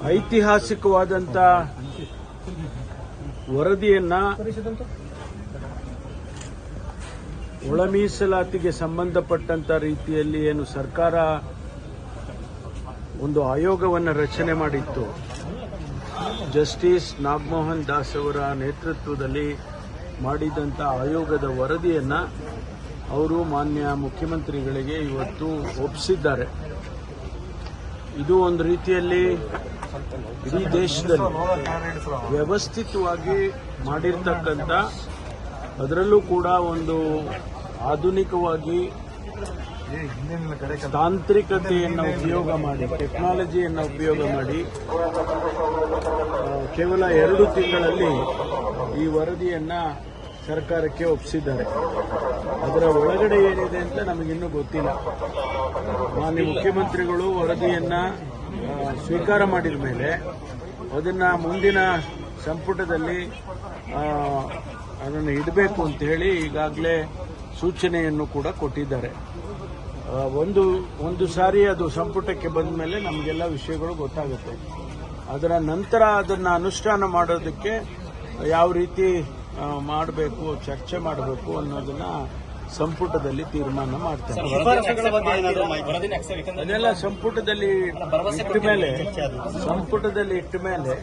ಐತಿಹಾಸಿಕವಾದಂಥ ವರದಿಯನ್ನ ಒಳ ಮೀಸಲಾತಿಗೆ ಸಂಬಂಧಪಟ್ಟಂತ ರೀತಿಯಲ್ಲಿ ಏನು ಸರ್ಕಾರ ಒಂದು ಆಯೋಗವನ್ನು ರಚನೆ ಮಾಡಿತ್ತು, ಜಸ್ಟಿಸ್ ನಾಗಮೋಹನ್ ದಾಸ್ ಅವರ ನೇತೃತ್ವದಲ್ಲಿ ಮಾಡಿದಂಥ ಆಯೋಗದ ವರದಿಯನ್ನ ಅವರು ಮಾನ್ಯ ಮುಖ್ಯಮಂತ್ರಿಗಳಿಗೆ ಇವತ್ತು ಒಪ್ಪಿಸಿದ್ದಾರೆ. ಇದು ಒಂದು ರೀತಿಯಲ್ಲಿ ಇಡೀ ದೇಶದಲ್ಲಿ ವ್ಯವಸ್ಥಿತವಾಗಿ ಮಾಡಿರ್ತಕ್ಕಂಥ, ಅದರಲ್ಲೂ ಕೂಡ ಒಂದು ಆಧುನಿಕವಾಗಿ ತಾಂತ್ರಿಕತೆಯನ್ನು ಉಪಯೋಗ ಮಾಡಿ, ಟೆಕ್ನಾಲಜಿಯನ್ನು ಉಪಯೋಗ ಮಾಡಿ ಕೇವಲ 2 ತಿಂಗಳಲ್ಲಿ ಈ ವರದಿಯನ್ನ ಸರ್ಕಾರಕ್ಕೆ ಒಪ್ಪಿಸಿದ್ದಾರೆ. ಅದರ ಒಳಗಡೆ ಏನಿದೆ ಅಂತ ನಮಗಿನ್ನೂ ಗೊತ್ತಿಲ್ಲ. ಮಾನ್ಯ ಮುಖ್ಯಮಂತ್ರಿಗಳು ವರದಿಯನ್ನ ಸ್ವೀಕಾರ ಮಾಡಿದ ಮೇಲೆ ಅದನ್ನ ಮುಂದಿನ ಸಂಪುಟದಲ್ಲಿ ಅದನ್ನು ಇಡಬೇಕು ಅಂತ ಹೇಳಿ ಈಗಾಗಲೇ ಸೂಚನೆಯನ್ನು ಕೂಡ ಕೊಟ್ಟಿದ್ದಾರೆ. ಒಂದು ಸಾರಿ ಅದು ಸಂಪುಟಕ್ಕೆ ಬಂದ ಮೇಲೆ ನಮಗೆಲ್ಲ ವಿಷಯಗಳು ಗೊತ್ತಾಗುತ್ತೆ. ಅದರ ನಂತರ ಅದನ್ನು ಅನುಷ್ಠಾನ ಮಾಡೋದಕ್ಕೆ ಯಾವ ರೀತಿ ಮಾಡಬೇಕು, ಚರ್ಚೆ ಮಾಡಬೇಕು ಅನ್ನೋದನ್ನ ಸಂಪುಟದಲ್ಲಿ ತೀರ್ಮಾನ ಮಾಡ್ತಾರೆ. ಅದೆಲ್ಲ ಸಂಪುಟದಲ್ಲಿ ಇಟ್ಟ ಮೇಲೆ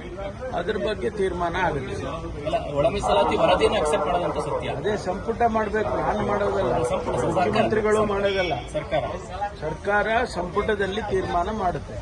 ಅದರ ಬಗ್ಗೆ ತೀರ್ಮಾನ ಆಗುತ್ತೆ. ಅದೇ ಸಂಪುಟ ಮಾಡಬೇಕು, ನಾನು ಮಾಡೋದಲ್ಲ, ಮುಖ್ಯಮಂತ್ರಿಗಳು ಮಾಡೋದಲ್ಲ, ಸರ್ಕಾರ ಸಂಪುಟದಲ್ಲಿ ತೀರ್ಮಾನ ಮಾಡುತ್ತೆ.